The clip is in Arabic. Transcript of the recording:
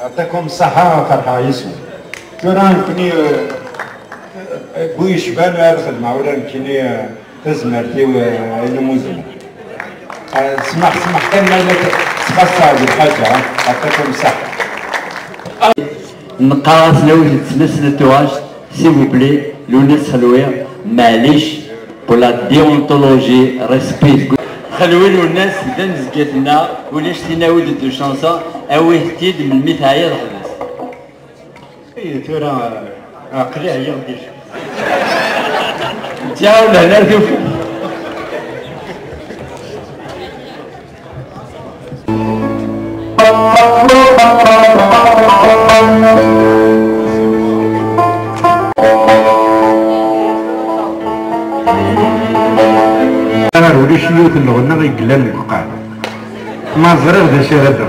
يعطيكم الصحة فرحة يسوع. ترى كني بوي شبان هذا الخدمة ولا كني تزمرتي ونموذج. سمح كان مالك تخصص بالحاجة يعطيكم الصحة. نقاس لو تسنسنتواش سي فو بلي لونس خلوية معليش بولا ديونتولوجي ريسبي خلوين والناس إذا نزقتنا ولاش تناود دو شانسون أوي تيد من ميت عيا الحدث. إيه ترى عقلي عيا ديش. تياو لهنا ذوفو. وليش يوت الغنى غيقلان البقاع ما زرر ذا شي هذا